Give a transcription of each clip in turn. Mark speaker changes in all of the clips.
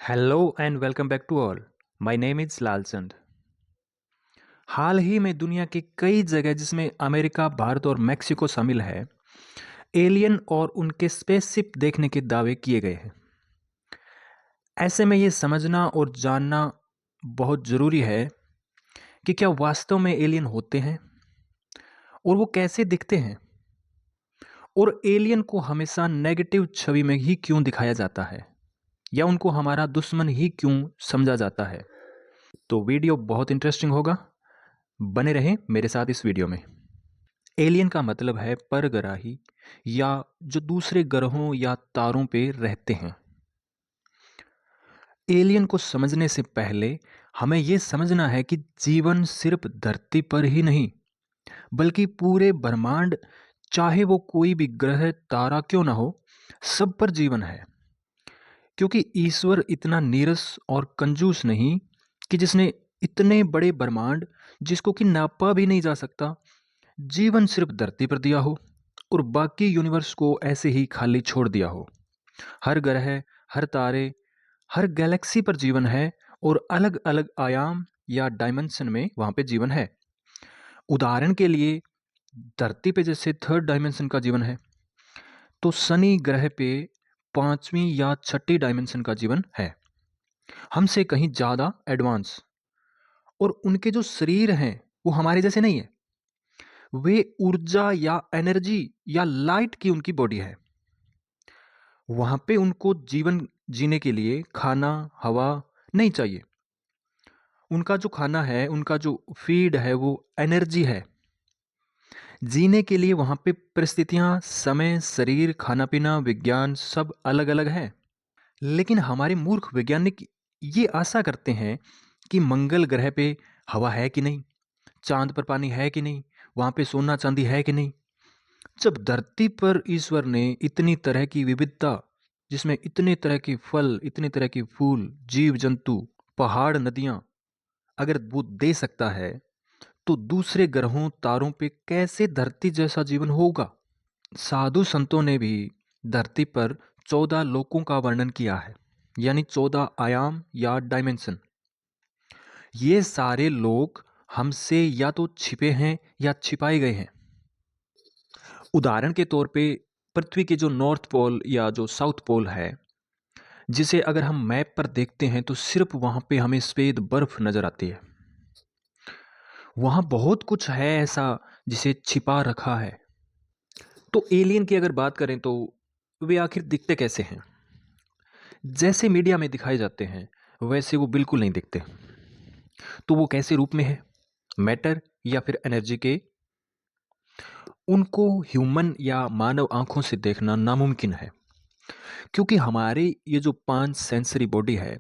Speaker 1: Hello and welcome back to all. My name is Lalchand. हाल ही में दुनिया की कई जगह जिसमें अमेरिका, भारत और मेक्सिको शामिल है, एलियन और उनके स्पेसशिप देखने के दावे किए गए हैं। ऐसे में ये समझना और जानना बहुत ज़रूरी है कि क्या वास्तव में एलियन होते हैं और वो कैसे दिखते हैं, और एलियन को हमेशा नेगेटिव छवि में ही क्यों दिखाया जाता है या उनको हमारा दुश्मन ही क्यों समझा जाता है। तो वीडियो बहुत इंटरेस्टिंग होगा, बने रहें मेरे साथ इस वीडियो में। एलियन का मतलब है परग्रही या जो दूसरे ग्रहों या तारों पे रहते हैं। एलियन को समझने से पहले हमें यह समझना है कि जीवन सिर्फ धरती पर ही नहीं, बल्कि पूरे ब्रह्मांड, चाहे वो कोई भी ग्रह तारा क्यों ना हो, सब पर जीवन है। क्योंकि ईश्वर इतना नीरस और कंजूस नहीं कि जिसने इतने बड़े ब्रह्मांड, जिसको कि नापा भी नहीं जा सकता, जीवन सिर्फ धरती पर दिया हो और बाकी यूनिवर्स को ऐसे ही खाली छोड़ दिया हो। हर ग्रह, हर तारे, हर गैलेक्सी पर जीवन है और अलग अलग आयाम या डायमेंशन में वहाँ पे जीवन है। उदाहरण के लिए धरती पे जैसे थर्ड डायमेंशन का जीवन है, तो शनि ग्रह पे पांचवी या छठी डायमेंशन का जीवन है, हमसे कहीं ज़्यादा एडवांस। और उनके जो शरीर हैं वो हमारे जैसे नहीं है, वे ऊर्जा या एनर्जी या लाइट की उनकी बॉडी है। वहाँ पे उनको जीवन जीने के लिए खाना, हवा नहीं चाहिए। उनका जो खाना है, उनका जो फीड है, वो एनर्जी है। जीने के लिए वहाँ पे परिस्थितियाँ, समय, शरीर, खाना पीना, विज्ञान सब अलग अलग है। लेकिन हमारे मूर्ख वैज्ञानिक ये आशा करते हैं कि मंगल ग्रह पे हवा है कि नहीं, चांद पर पानी है कि नहीं, वहाँ पे सोना चांदी है कि नहीं। जब धरती पर ईश्वर ने इतनी तरह की विविधता, जिसमें इतने तरह के फल, इतने तरह के फूल, जीव जंतु, पहाड़, नदियां, अगर वो दे सकता है, तो दूसरे ग्रहों, तारों पे कैसे धरती जैसा जीवन होगा। साधु संतों ने भी धरती पर 14 लोकों का वर्णन किया है, यानी 14 आयाम या डायमेंशन। ये सारे लोक हमसे या तो छिपे हैं या छिपाए गए हैं। उदाहरण के तौर पे पृथ्वी के जो नॉर्थ पोल या जो साउथ पोल है, जिसे अगर हम मैप पर देखते हैं तो सिर्फ वहाँ पे हमें सफ़ेद बर्फ नज़र आती है। वहाँ बहुत कुछ है ऐसा जिसे छिपा रखा है। तो एलियन की अगर बात करें तो वे आखिर दिखते कैसे हैं? जैसे मीडिया में दिखाए जाते हैं वैसे वो बिल्कुल नहीं दिखते। तो वो कैसे रूप में है? मैटर या फिर एनर्जी के? उनको ह्यूमन या मानव आंखों से देखना नामुमकिन है, क्योंकि हमारे ये जो 5 सेंसरी बॉडी है,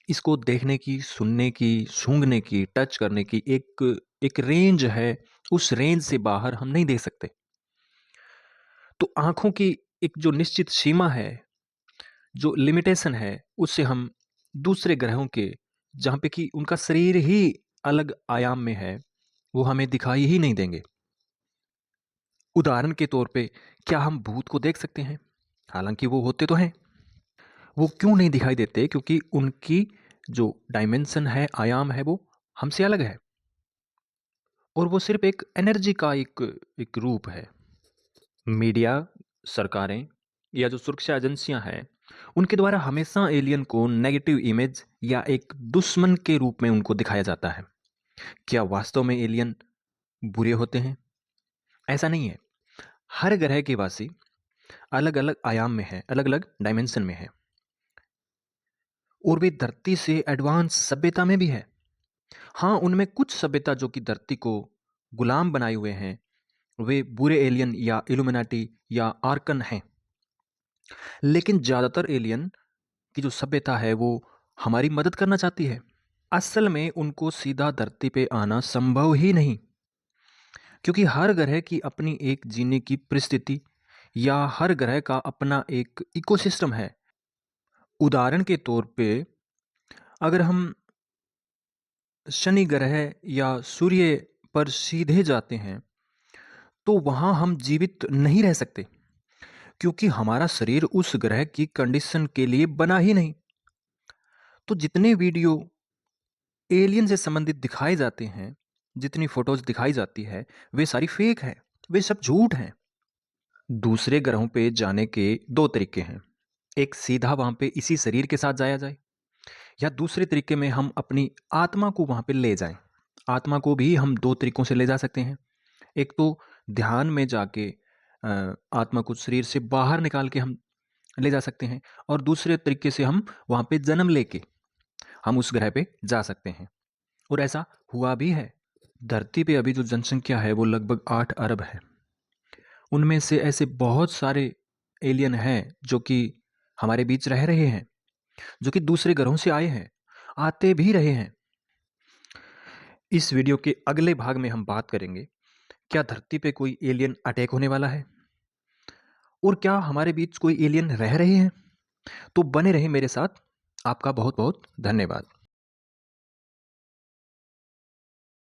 Speaker 1: इसको देखने की, सुनने की, सूंघने की, टच करने की एक एक रेंज है। उस रेंज से बाहर हम नहीं देख सकते। तो आँखों की एक जो निश्चित सीमा है, जो लिमिटेशन है, उससे हम दूसरे ग्रहों के, जहाँ पे कि उनका शरीर ही अलग आयाम में है, वो हमें दिखाई ही नहीं देंगे। उदाहरण के तौर पे क्या हम भूत को देख सकते हैं? हालाँकि वो होते तो हैं। वो क्यों नहीं दिखाई देते? क्योंकि उनकी जो डायमेंशन है, आयाम है, वो हमसे अलग है और वो सिर्फ़ एक एनर्जी का एक एक रूप है। मीडिया, सरकारें या जो सुरक्षा एजेंसियां हैं, उनके द्वारा हमेशा एलियन को नेगेटिव इमेज या एक दुश्मन के रूप में उनको दिखाया जाता है। क्या वास्तव में एलियन बुरे होते हैं? ऐसा नहीं है। हर ग्रह के वासी अलग अलग आयाम में है, अलग अलग डायमेंशन में है, और वे धरती से एडवांस सभ्यता में भी है। हाँ, उनमें कुछ सभ्यता जो कि धरती को गुलाम बनाए हुए हैं, वे बुरे एलियन या इल्यूमिनाटी या आर्कन हैं। लेकिन ज़्यादातर एलियन की जो सभ्यता है वो हमारी मदद करना चाहती है। असल में उनको सीधा धरती पे आना संभव ही नहीं, क्योंकि हर ग्रह की अपनी एक जीने की परिस्थिति या हर ग्रह का अपना एक इकोसिस्टम है। उदाहरण के तौर पे अगर हम शनि ग्रह या सूर्य पर सीधे जाते हैं, तो वहाँ हम जीवित नहीं रह सकते, क्योंकि हमारा शरीर उस ग्रह की कंडीशन के लिए बना ही नहीं। तो जितने वीडियो एलियन से संबंधित दिखाए जाते हैं, जितनी फोटोज दिखाई जाती है, वे सारी फेक है, वे सब झूठ हैं। दूसरे ग्रहों पे जाने के दो तरीके हैं। एक सीधा वहां पे इसी शरीर के साथ जाया जाए, या दूसरे तरीके में हम अपनी आत्मा को वहां पे ले जाएं। आत्मा को भी हम दो तरीकों से ले जा सकते हैं। एक तो ध्यान में जाके आत्मा को शरीर से बाहर निकाल के हम ले जा सकते हैं, और दूसरे तरीके से हम वहां पे जन्म लेके हम उस ग्रह पे जा सकते हैं। और ऐसा हुआ भी है। धरती पे अभी जो जनसंख्या है वो लगभग 8 अरब है। उनमें से ऐसे बहुत सारे एलियन हैं जो कि हमारे बीच रह रहे हैं, जो कि दूसरे ग्रहों से आए हैं, आते भी रहे हैं। इस वीडियो के अगले भाग में हम बात करेंगे, क्या धरती पे कोई एलियन अटैक होने वाला है, और क्या हमारे बीच कोई एलियन रह रहे हैं। तो बने रहे मेरे साथ। आपका बहुत बहुत धन्यवाद।